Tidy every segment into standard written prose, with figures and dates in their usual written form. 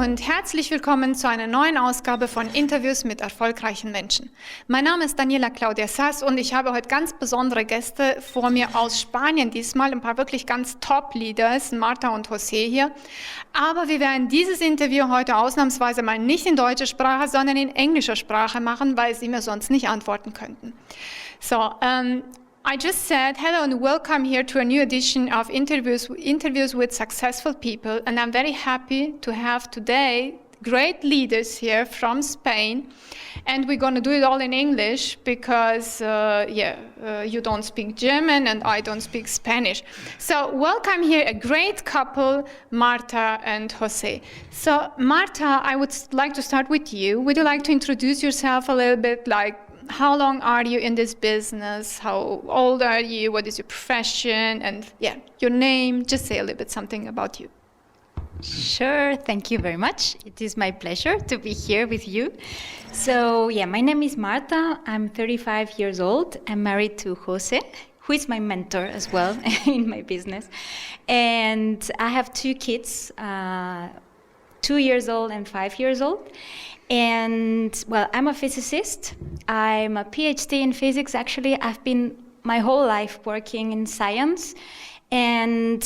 und herzlich willkommen zu einer neuen Ausgabe von Interviews mit erfolgreichen Menschen. Mein Name ist Daniela Szasz und ich habe heute ganz besondere Gäste vor mir aus Spanien, diesmal ein paar wirklich ganz Top-Leaders, Marta und José hier. Aber wir werden dieses Interview heute ausnahmsweise mal nicht in deutscher Sprache, sondern in englischer Sprache machen, weil sie mir sonst nicht antworten könnten. So, I just said hello and welcome here to a new edition of interviews with successful people, and I'm very happy to have today great leaders here from Spain, and we're going to do it all in English because you don't speak German and I don't speak Spanish. So welcome here a great couple, Marta and José. So Marta, I would like to start with you. Would you like to introduce yourself a little bit, like how long are you in this business? How old are you? What is your profession? And your name. Just say a little bit something about you. Sure, thank you very much. It is my pleasure to be here with you. So my name is Marta. I'm 35 years old. I'm married to José, who is my mentor as well in my business. And I have two kids, 2 years old and 5 years old. And well, I'm a physicist. I'm a PhD in physics. Actually, I've been my whole life working in science. And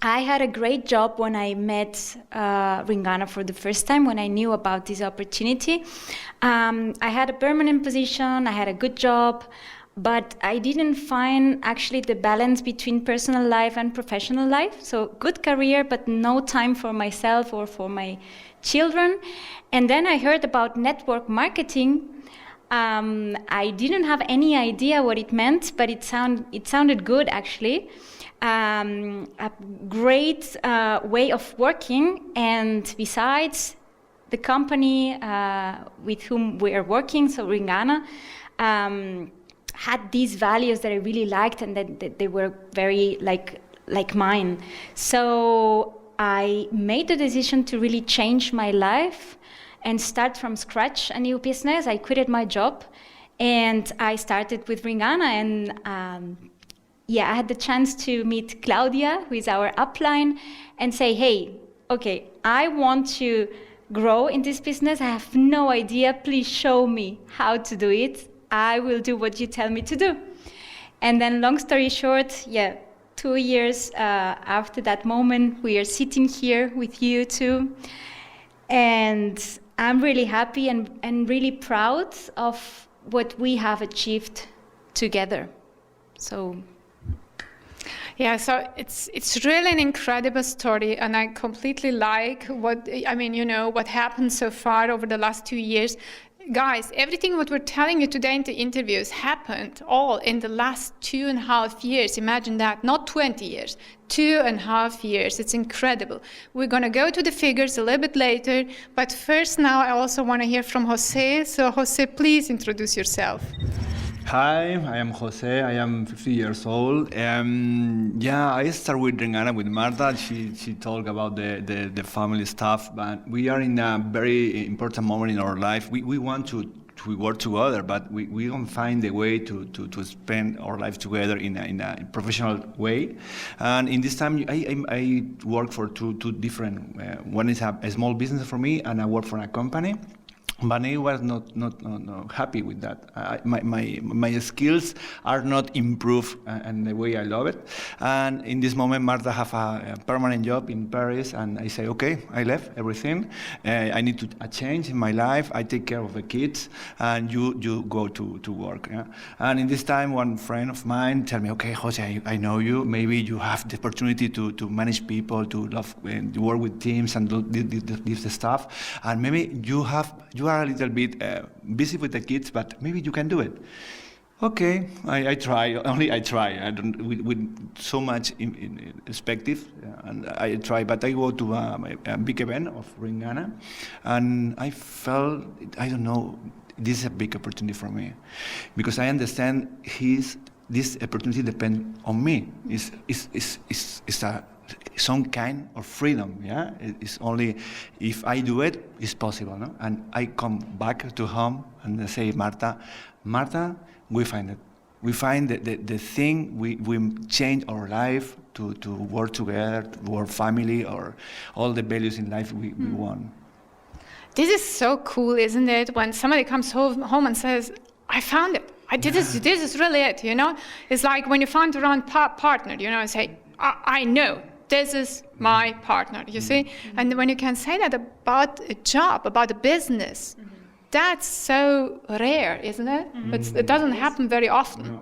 I had a great job when I met Ringana for the first time, when I knew about this opportunity. I had a permanent position, I had a good job, but I didn't find actually the balance between personal life and professional life. So good career, but no time for myself or for my children. And then I heard about network marketing. I didn't have any idea what it meant, but it sounded good actually. A great way of working, and besides, the company with whom we are working, so Ringana, had these values that I really liked, and that they were very like mine. So I made the decision to really change my life and start from scratch a new business. I quitted my job and I started with Ringana, and I had the chance to meet Claudia, who is our upline, and say, hey, okay, I want to grow in this business. I have no idea. Please show me how to do it. I will do what you tell me to do. And then long story short, 2 years after that moment, we are sitting here with you too. And I'm really happy and really proud of what we have achieved together. So it's really an incredible story, and I completely like what happened so far over the last 2 years. Guys, everything what we're telling you today in the interviews happened all in the last 2.5 years. Imagine that, not 20 years, 2.5 years. It's incredible. We're going to go to the figures a little bit later, but first now I also want to hear from José. So José, please introduce yourself. Hi, I am José. I am 50 years old. I started with Ringana with Marta. She talked about the family stuff, but we are in a very important moment in our life. We want to work together, but we don't find a way to spend our life together in a professional way. And in this time, I work for two different. One is a small business for me, and I work for a company. But I was not happy with that. My skills are not improved in the way I love it. And in this moment, Marta have a permanent job in Paris, and I say, okay, I left everything. I need a change in my life. I take care of the kids, and you go to work. Yeah? And in this time, one friend of mine tell me, okay, José, I know you. Maybe you have the opportunity to manage people, to work with teams, and do this stuff. And maybe you are a little bit busy with the kids, but maybe you can do it. Okay, I try. Only I try. I don't with so much in perspective, and I try. But I go to a big event of Ringana, and I felt, I don't know, this is a big opportunity for me, because I understand this opportunity depends on me. It's some kind of freedom, yeah? It's only if I do it, it's possible, no? And I come back to home and I say, Marta, we find it. We find the thing we change our life to work together, to work family, or all the values in life we want. This is so cool, isn't it? When somebody comes home and says, I found it. This is really it, you know? It's like when you find the wrong partner, you know, and say, I know, this is my partner, you see? And when you can say that about a job, about a business, that's so rare, isn't it? It doesn't happen very often. No.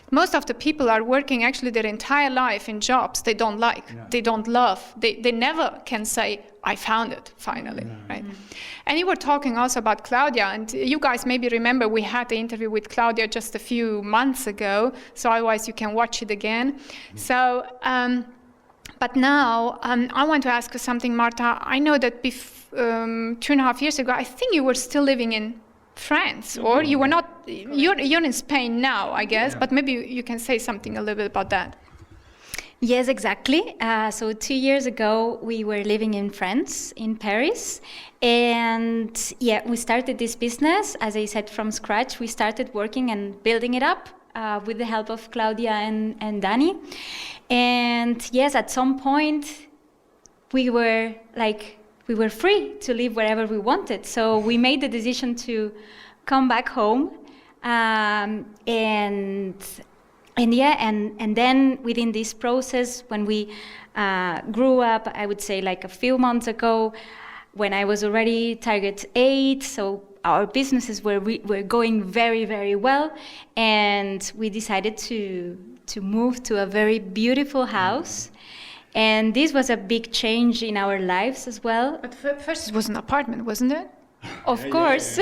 Most of the people are working actually their entire life in jobs they don't like, they don't love. They never can say, I found it, finally, right? And you were talking also about Claudia, and you guys maybe remember we had the interview with Claudia just a few months ago, so otherwise you can watch it again. So, but now I want to ask you something, Marta. I know that 2.5 years ago, I think you were still living in France, or you were not, you're in Spain now, I guess, but maybe you can say something a little bit about that. Yes, exactly. So 2 years ago, we were living in France, in Paris. And yeah, we started this business, as I said, from scratch. We started working and building it up with the help of Claudia and Dani. And yes, at some point, we were free to live wherever we wanted. So we made the decision to come back home. And then within this process, when we grew up, I would say like a few months ago, when I was already target 8, so our businesses were going very, very well, and we decided to move to a very beautiful house. And this was a big change in our lives as well. But first it was an apartment, wasn't it? Of course.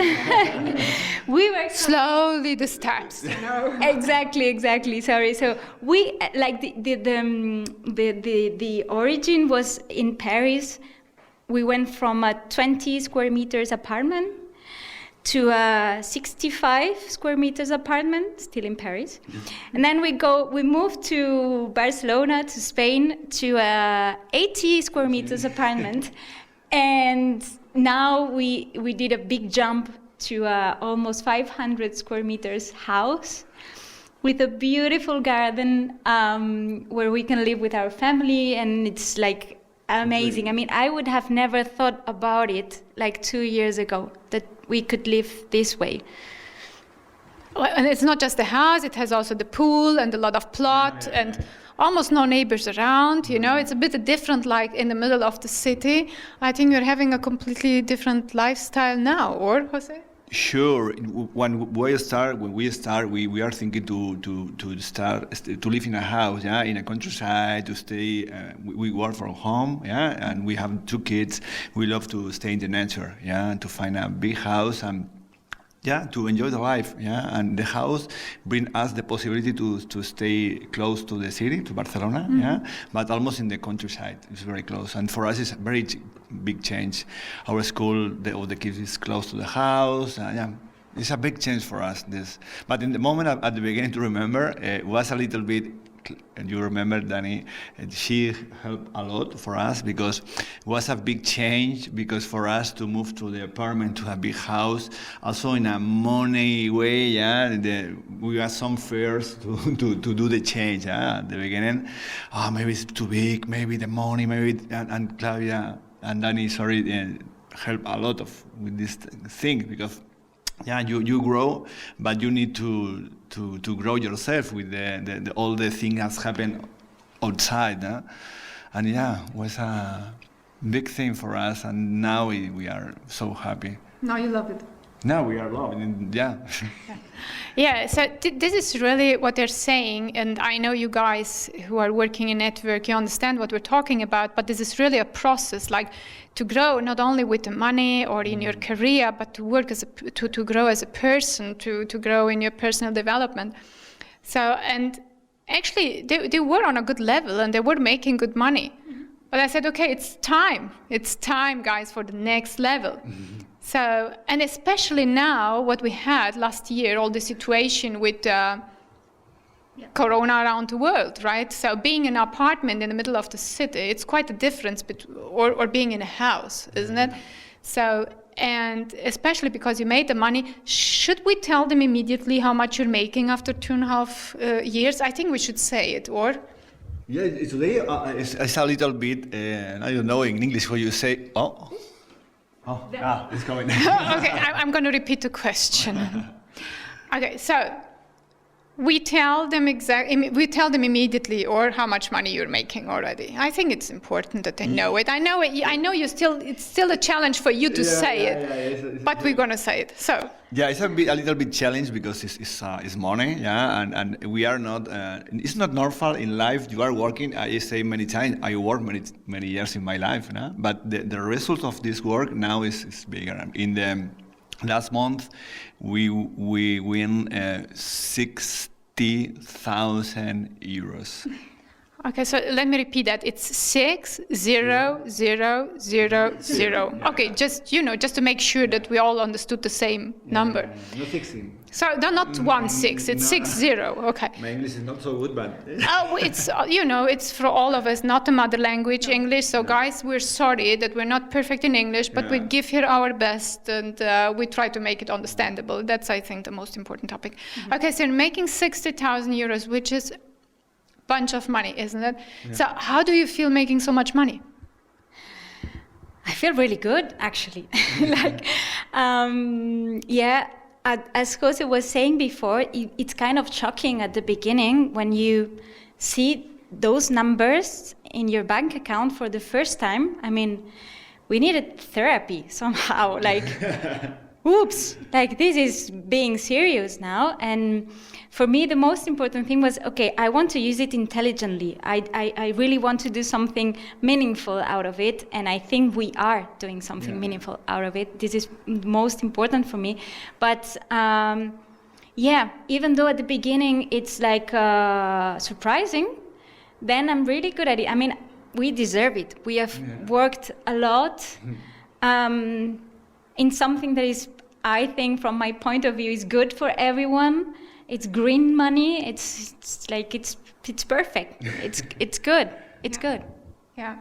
We were slowly the steps, you know. Exactly. Sorry. So we like the origin was in Paris. We went from a 20 square meters apartment to a 65 square meters apartment, still in Paris. And then we moved to Barcelona, to Spain, to a 80 square meters apartment. And now we did a big jump to a almost 500 square meters house with a beautiful garden where we can live with our family, and it's like amazing. I mean, I would have never thought about it like 2 years ago that we could live this way. Well, and it's not just the house, it has also the pool and a lot of plot and almost no neighbors around, you know. It's a bit different, like in the middle of the city. I think you're having a completely different lifestyle now, or Jose? Sure. When we start, we are thinking to start to live in a house, yeah, in a countryside, to stay. We work from home, yeah, and we have 2 kids. We love to stay in the nature, yeah, and to find a big house and yeah, to enjoy the life, yeah, and the house brings us the possibility to stay close to the city, to Barcelona, yeah, but almost in the countryside. It's very close, and for us, it's a very big change. Our school, all the kids is close to the house, yeah. It's a big change for us. This, but in the moment at the beginning, to remember, it was a little bit. And you remember, Dani, she helped a lot for us because it was a big change, because for us to move to the apartment, to a big house, also in a money way, yeah, we got some fears to do the change, yeah, at the beginning. Oh, maybe it's too big, maybe the money, maybe, and Claudia and Dani, help a lot with this thing, because yeah, you grow, but you need to grow yourself with the all the things that's happened outside, huh? And yeah, it was a big thing for us, and now we are so happy. Now you love it. Now we are loving it, yeah. Yeah, so this is really what they're saying, and I know you guys who are working in network, you understand what we're talking about, but this is really a process, like to grow not only with the money or in your career, but to work to grow as a person, to grow in your personal development. So, and actually they were on a good level and they were making good money. But I said, okay, it's time, guys, for the next level. So, and especially now, what we had last year, all the situation with Corona around the world, right? So being in an apartment in the middle of the city, it's quite a difference or being in a house, isn't it? So and especially because you made the money, should we tell them immediately how much you're making after 2.5 years? I think we should say it, or? Yeah, today it's a little bit, I don't know in English what you say, it's coming. Okay, I'm going to repeat the question. Okay, so we tell them immediately, or how much money you're making already. I think it's important that they know it. I know it's still a challenge for you to say it, but we're going to say it. So. Yeah, it's a little bit challenge because it's money, and we are not. It's not normal in life. You are working. I say many times. I work many years in my life, but the result of this work now is bigger. In the last month, we win 60,000 euros. Okay, so let me repeat that. It's 6,000,000. Okay, just to make sure that we all understood the same number. Not 16. So not 1-6. It's 60. Okay. My English is not so good, but. It's it's for all of us not a mother language English. So guys, we're sorry that we're not perfect in English, but we give here our best, and we try to make it understandable. That's, I think, the most important topic. Mm-hmm. Okay, so you're making 60,000 euros, which is bunch of money, isn't it? Yeah. So how do you feel making so much money? I feel really good, actually. As Jose was saying before, it's kind of shocking at the beginning when you see those numbers in your bank account for the first time. I mean, we needed therapy somehow, oops, this is being serious now. And for me, the most important thing was, okay, I want to use it intelligently. I really want to do something meaningful out of it, and I think we are doing something meaningful out of it. This is most important for me. But even though at the beginning it's surprising, then I'm really good at it. I mean, we deserve it. We have worked a lot in something that is, I think, from my point of view, is good for everyone. It's green money. It's perfect. It's good. It's good. Yeah,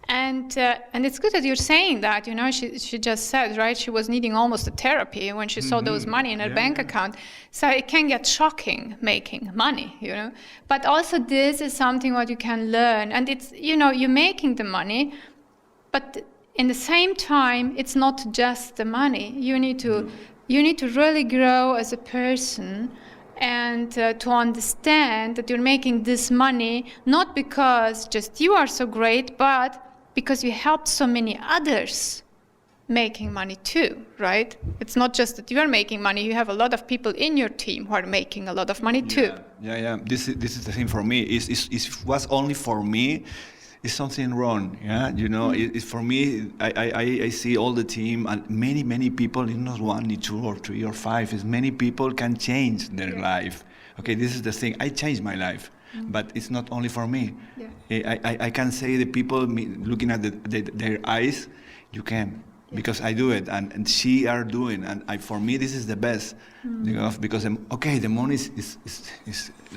and it's good that you're saying that. She just said, right, she was needing almost a therapy when she saw those money in her bank account. So it can get shocking making money, But also this is something what you can learn, and it's you're making the money, but in the same time it's not just the money. You need to really grow as a person. And to understand that you're making this money not because just you are so great, but because you helped so many others making money too, right? It's not just that you are making money, you have a lot of people in your team who are making a lot of money too. Yeah. This is the thing for me. If it was only for me, it's something wrong, It's for me, I see all the team and many people, it's not 1, 2 or 3 or 5, it's many people can change their life. Okay, this is the thing, I changed my life, but it's not only for me. I can say the people looking at their eyes, you can. Because I do it, and she are doing, and for me this is the best, because the money is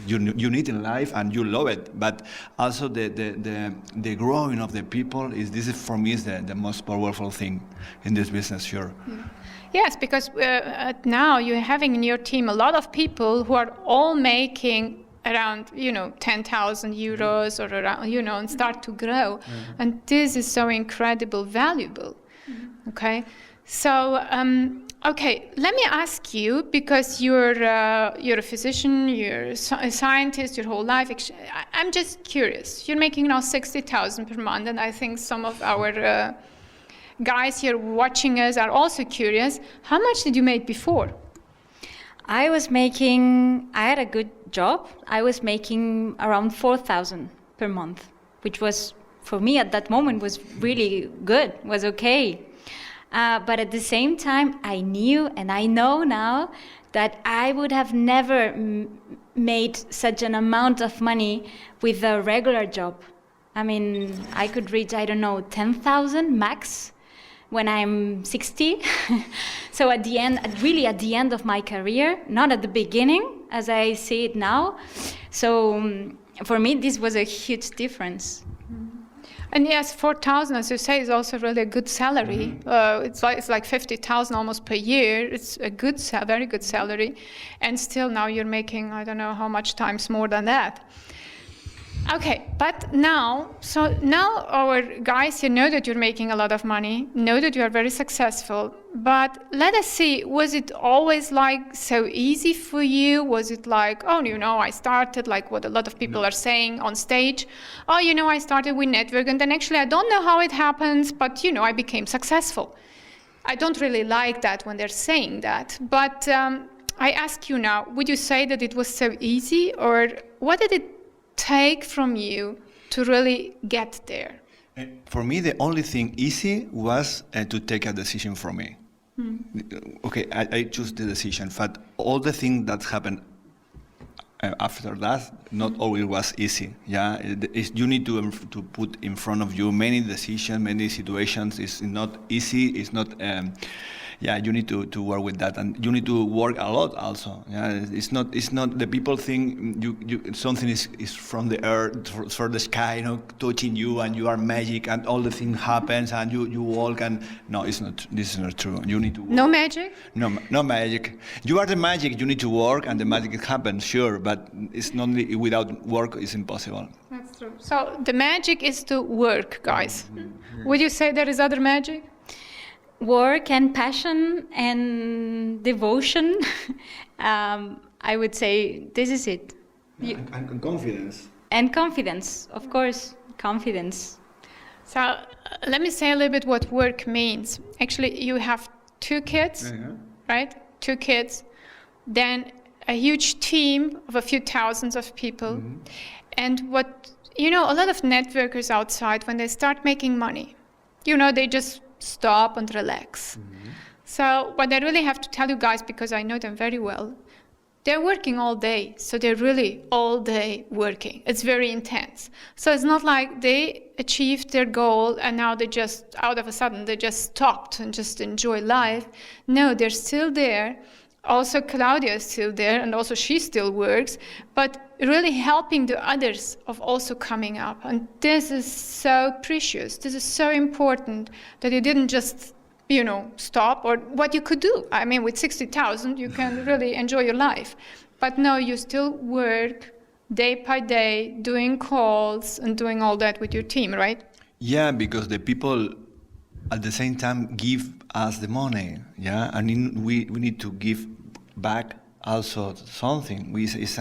you need in life and you love it, but also the growing of the people this is for me is the most powerful thing in this business, sure. Yes, because now you're having in your team a lot of people who are all making around 10,000 euros or around and start to grow, and this is so incredible valuable. Okay, so let me ask you, because you're a physician, you're a scientist, your whole life. I'm just curious. You're making now 60,000 per month, and I think some of our guys here watching us are also curious. How much did you make before? I had a good job. I was making around 4,000 per month, which was, for me at that moment, was really good, was okay. But at the same time, I knew and I know now that I would have never made such an amount of money with a regular job. I mean, I could reach, 10,000 max when I'm 60. So at the end of my career, not at the beginning, as I see it now. So for me, this was a huge difference. And yes, 4,000, as you say, is also really a good salary. It's like 50,000 almost per year. It's a good, very good salary, and still now you're making I don't know how much times more than that. Okay, but now our guys here know that you're making a lot of money, know that you are very successful, but let us see, was it always like so easy for you? Was it like, oh, I started like what a lot of people are saying on stage, oh, I started with network and then actually I don't know how it happens, but I became successful. I don't really like that when they're saying that, but I ask you now, would you say that it was so easy, or what did it take from you to really get there? For me, the only thing easy was to take a decision for me. Okay, I choose the decision, but all the things that happened after that, not always was easy. Yeah, you need to put in front of you many decisions, many situations. It's not easy. It's not. You need to work with that, and you need to work a lot also. Yeah, it's not the people think something is from the earth, from the sky, touching you, and you are magic, and all the things happens, and you walk, and no, it's not. This is not true. You need to work. No magic. No magic. You are the magic. You need to work, and the magic happens, sure, but it's not without work. It's impossible. That's true. So the magic is to work, guys. Would you say there is other magic? Work and passion and devotion. I would say this is it. And confidence. And confidence, of course, confidence. So let me say a little bit what work means. Actually, you have 2 kids, right? 2 kids, then a huge team of a few thousands of people. And what, a lot of networkers outside, when they start making money, they just stop and relax. So what I really have to tell you guys, because I know them very well, they're working all day. So they're really all day working. It's very intense. So it's not like they achieved their goal and now they just, out of a sudden, they just stopped and just enjoy life. No, they're still there. Also, Claudia is still there, and also she still works, but really helping the others of also coming up. And this is so precious. This is so important that you didn't just, stop, or what you could do. I mean, with 60,000, you can really enjoy your life. But no, you still work day by day, doing calls and doing all that with your team, right? Yeah, because the people at the same time give us the money, yeah, and we need to give back also something. It's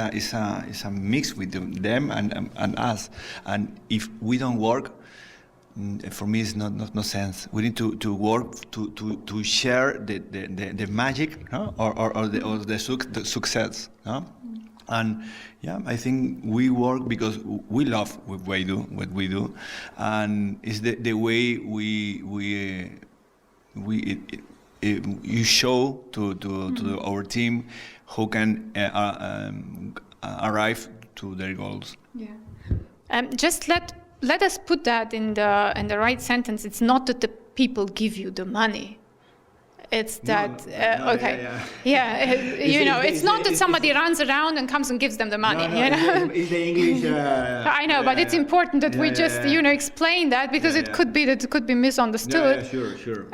a mix with them and us, and if we don't work, for me it's no sense. We need to work to share the magic, or the success, and I think we work because we love what we do, and it's the way you show to our team who can arrive to their goals. Yeah. Just let us put that in the right sentence. It's not that the people give you the money. It's that it's not that somebody runs around and comes and gives them the money. It's the English. I know, but it's important that we just explain that, because it could be misunderstood. Sure.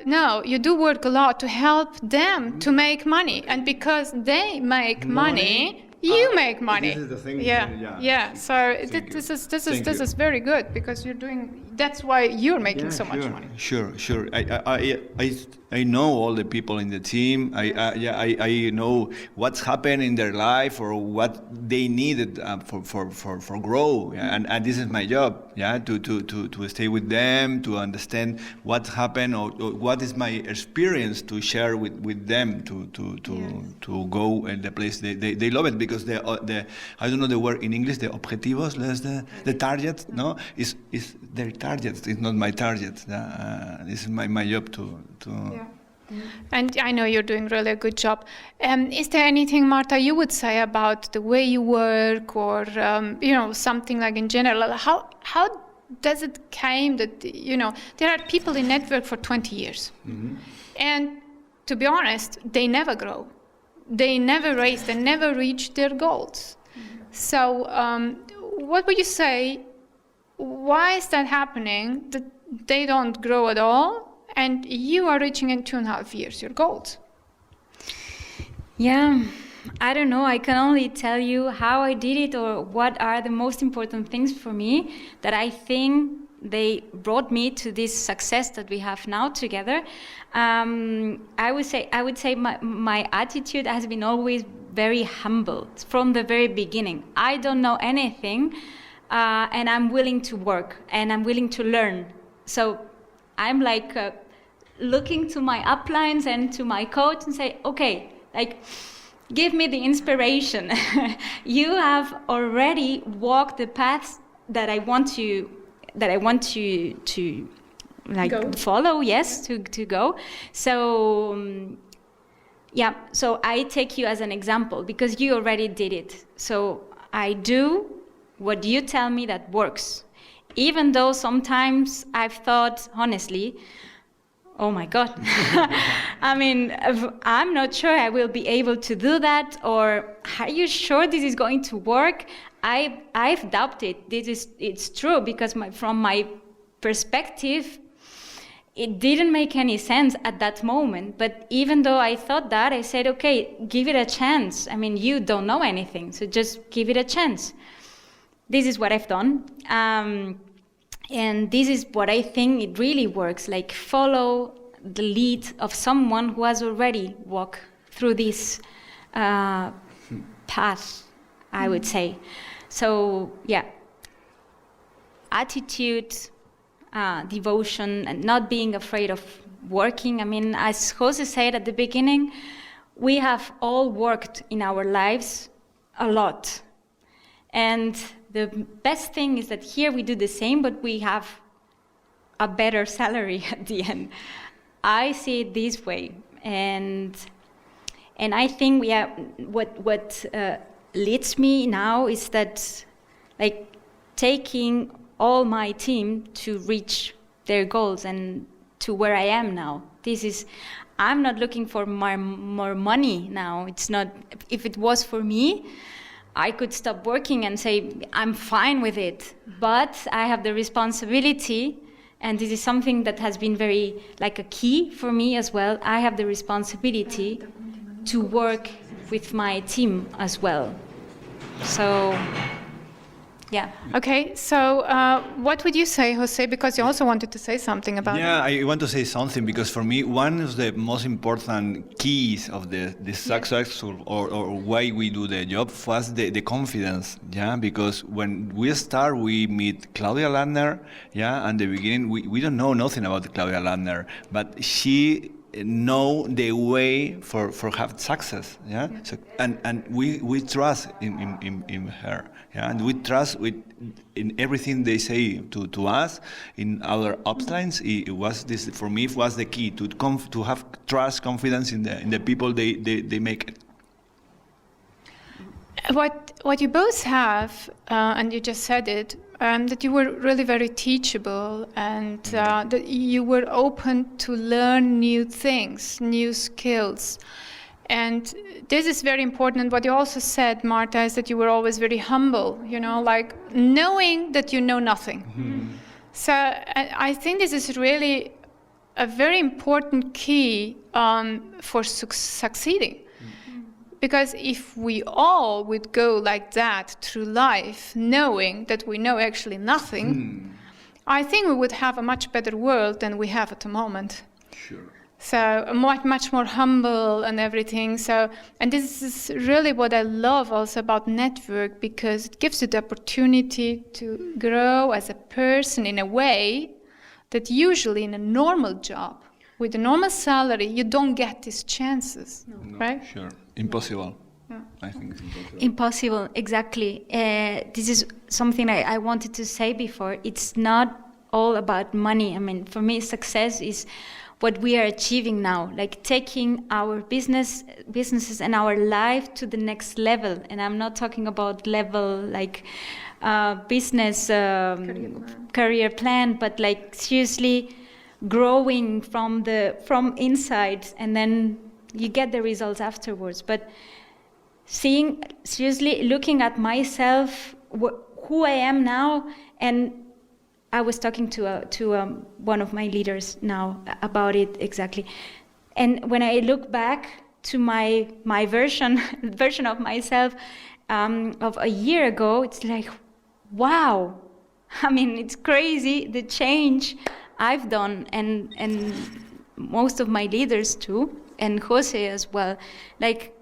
No, you do work a lot to help them to make money, and because they make money, you make money. This is the thing. Yeah. So this is very good, because you're doing. That's why you're making so much money. Sure. I know all the people in the team. I know what's happened in their life or what they needed for grow. And this is my job. To stay with them, to understand what happened or what is my experience to share with them to go in the place they love it, because the I don't know the word in English, the objetivos, the target, no, is their target. It's not my target. This is my job to. And I know you're doing really a good job. Is there anything, Marta, you would say about the way you work, or something like in general? How does it came that there are people in network for 20 years, and to be honest, they never grow, they never raise, they never reach their goals. So what would you say? why is that happening? That they don't grow at all, and you are reaching in 2.5 years your goals. Yeah, I don't know. I can only tell you how I did it or what are the most important things for me that I think they brought me to this success that we have now together. I would say my attitude has been always very humble from the very beginning. I don't know anything, and I'm willing to work and I'm willing to learn. So I'm like looking to my uplines and to my coach and say, okay, like, give me the inspiration. You have already walked the paths that I want to like follow. Yes, to go. So yeah. So I take you as an example because you already did it. So I do what you tell me that works, even though sometimes I've thought honestly, oh my God. I mean, I'm not sure I will be able to do that, or are you sure this is going to work? I've doubted it's true because from my perspective, it didn't make any sense at that moment. But even though I thought that, I said, okay, give it a chance. I mean, you don't know anything, so just give it a chance. This is what I've done. And this is what I think it really works, like follow the lead of someone who has already walked through this path, I would say. So, yeah, attitude, devotion, and not being afraid of working. I mean, as Jose said at the beginning, we have all worked in our lives a lot. And the best thing is that here we do the same, but we have a better salary at the end. I see it this way, and I think we have what leads me now is that, like, taking all my team to reach their goals and to where I am now. I'm not looking for more money now. It's not. If it was for me, I could stop working and say, I'm fine with it. But I have the responsibility, and this is something that has been very, like, a key for me as well. I have the responsibility to work with my team as well. So, yeah. Okay, so what would you say, Jose? Because you also wanted to say something about it. Yeah, I want to say something because for me, one of the most important keys of the successful or why we do the job was the confidence. Yeah, because when we start, we meet Claudia Landner. Yeah, and the beginning, we don't know nothing about Claudia Landner, but she know the way for have success. Yeah, yeah. So, and we trust in her. Yeah, and we trust in everything they say to us in our uplines. It was this for me. It was the key to have trust, confidence in the people they make it. What you both have, and you just said it, that you were really very teachable, and that you were open to learn new things, new skills. And this is very important. And what you also said, Marta, is that you were always very humble, like knowing that you know nothing. Mm-hmm. So I think this is really a very important key for succeeding. Mm-hmm. Because if we all would go like that through life, knowing that we know actually nothing, I think we would have a much better world than we have at the moment. Sure. So much more humble and everything. So, and this is really what I love also about network, because it gives you the opportunity to grow as a person in a way that usually in a normal job, with a normal salary, you don't get these chances, right? Sure, impossible. Yeah. I think it's impossible. Impossible, exactly. This is something I wanted to say before. It's not all about money. I mean, for me, success is what we are achieving now, like taking our businesses and our life to the next level. And I'm not talking about level like business career plan, but like seriously growing from inside, and then you get the results afterwards. But seriously looking at myself, who I am now, and I was talking to one of my leaders now about it exactly. And when I look back to my version of myself of a year ago, it's like, wow. I mean, it's crazy the change I've done, and most of my leaders too, and Jose as well. Like,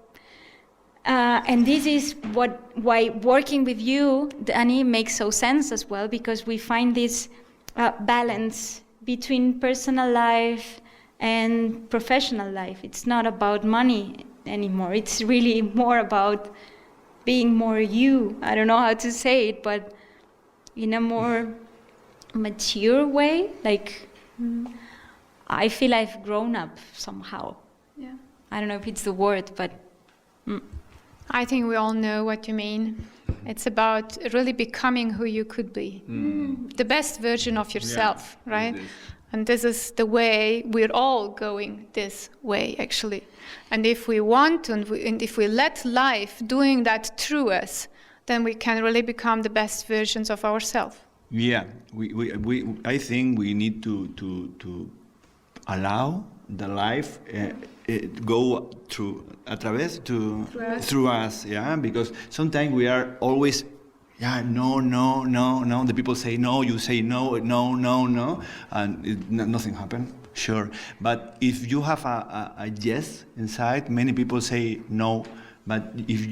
and this is why working with you, Dani, makes so sense as well, because we find this balance between personal life and professional life. It's not about money anymore. It's really more about being more you. I don't know how to say it, but in a more mature way. Like, I feel I've grown up somehow. Yeah. I don't know if it's the word, but... I think we all know what you mean. It's about really becoming who you could be. The best version of yourself, right? And this is the way we're all going this way, actually. And if we want to, and if we let life doing that through us, then we can really become the best versions of ourselves. Yeah, I think we need to allow the life go through us, yeah, because sometimes we are always, no. The people say no, you say no, and nothing happens. Sure, but if you have a yes inside, many people say no. But if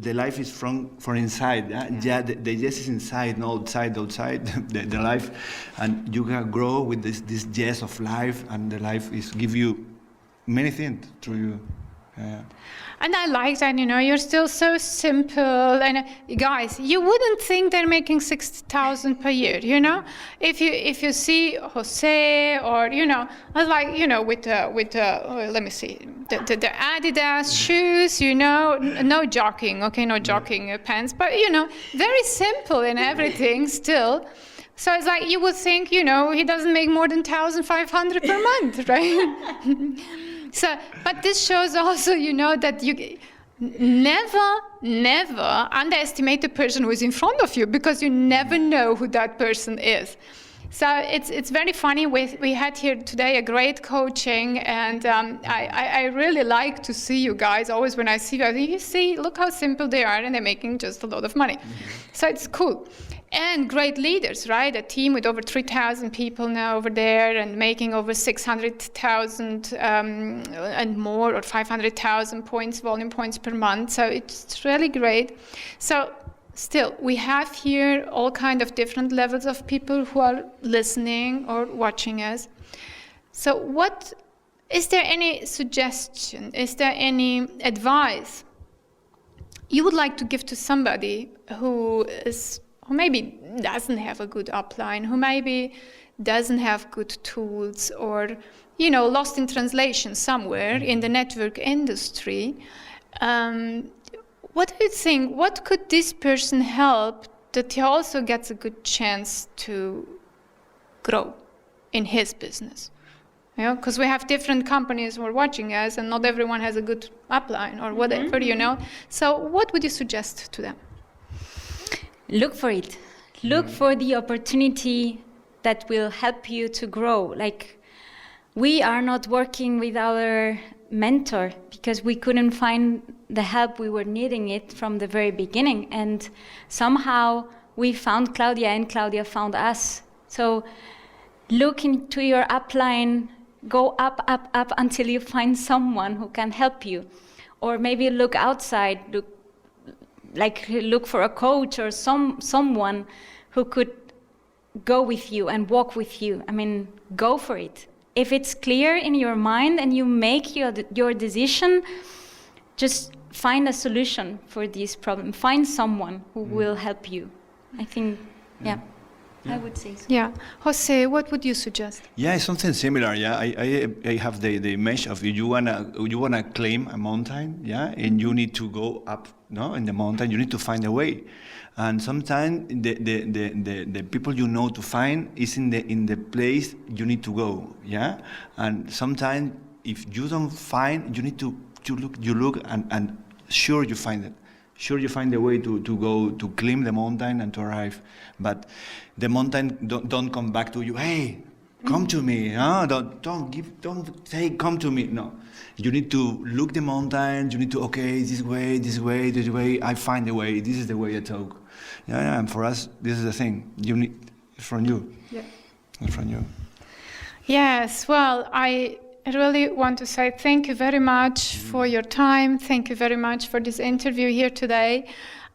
the life is from inside, the yes is inside, not outside the life, and you can grow with this yes of life, and the life is give you many things through you. And I like that, you're still so simple. And guys, you wouldn't think they're making 60,000 per year, If you see Jose or, I was like, with let me see, the Adidas shoes, no jogging, okay, no jogging pants, but, very simple in everything still. So it's like, you would think, he doesn't make more than 1,500 per month, right? So, but this shows also, that you never underestimate the person who is in front of you, because you never know who that person is. So it's very funny. We had here today a great coaching, and I really like to see you guys. Always when I see you, I think, you see, look how simple they are, and they're making just a lot of money. So it's cool. And great leaders, right? A team with over 3,000 people now over there, and making over 600,000 and more, or 500,000 volume points per month. So it's really great. So still, we have here all kind of different levels of people who are listening or watching us. So is there any suggestion? Is there any advice you would like to give to somebody who maybe doesn't have a good upline, who maybe doesn't have good tools, or, lost in translation somewhere in the network industry? What do you think? What could this person help that he also gets a good chance to grow in his business? Because we have different companies who are watching us, and not everyone has a good upline or whatever, So what would you suggest to them? Look for it. Look for the opportunity that will help you to grow. Like, we are not working with our mentor because we couldn't find the help we were needing it from the very beginning. And somehow we found Claudia, and Claudia found us. So look into your upline, go up until you find someone who can help you. Or maybe look outside, look for a coach or someone who could go with you and walk with you. I mean, go for it. If it's clear in your mind and you make your decision, just find a solution for this problem. Find someone who will help you. I think, I would say so. Yeah. Jose, what would you suggest? Yeah, it's something similar. Yeah, I have the image of you wanna climb a mountain, yeah, and you need to go up, in the mountain. You need to find a way, and sometimes the people to find is in the place you need to go, yeah. And sometimes if you don't find, you need to look and sure you find it. Sure, you find a way to go to climb the mountain and to arrive, but the mountain don't come back to you. Hey, come to me. No, don't say come to me. No, you need to look the mountain. You need to this way. I find the way. This is the way I talk. Yeah. And for us, this is the thing. You need from you. Yeah. From you. Yes. Well, I really want to say thank you very much for your time. Thank you very much for this interview here today.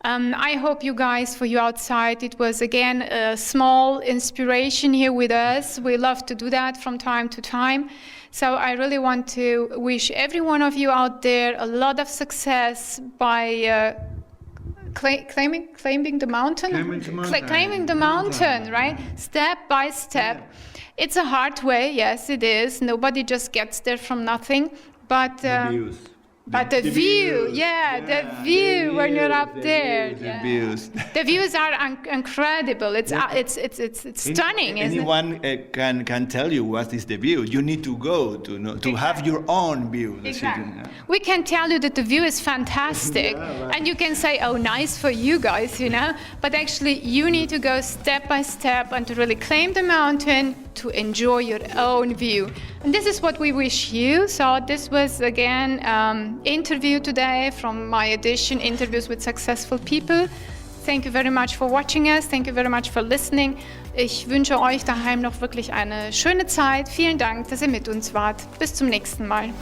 I hope you guys, for you outside, it was again a small inspiration here with us. We love to do that from time to time. So I really want to wish every one of you out there a lot of success by claiming the mountain? Claiming the mountain, right? Step by step. Yeah. It's a hard way, yes, it is. Nobody just gets there from nothing. But the views. The view, the view when you're up there. The views. The views are incredible. It's stunning. Anyone can tell you what is the view. You need to go to have your own view. Exactly. We can tell you that the view is fantastic, and you can say, "Oh, nice for you guys," But actually, you need to go step by step and to really claim the mountain to enjoy your own view. And this is what we wish you. So this was again interview today from my edition, Interviews with Successful People. Thank you very much for watching us. Thank you very much for listening. Ich wünsche euch daheim noch wirklich eine schöne Zeit. Vielen Dank, dass ihr mit uns wart. Bis zum nächsten Mal.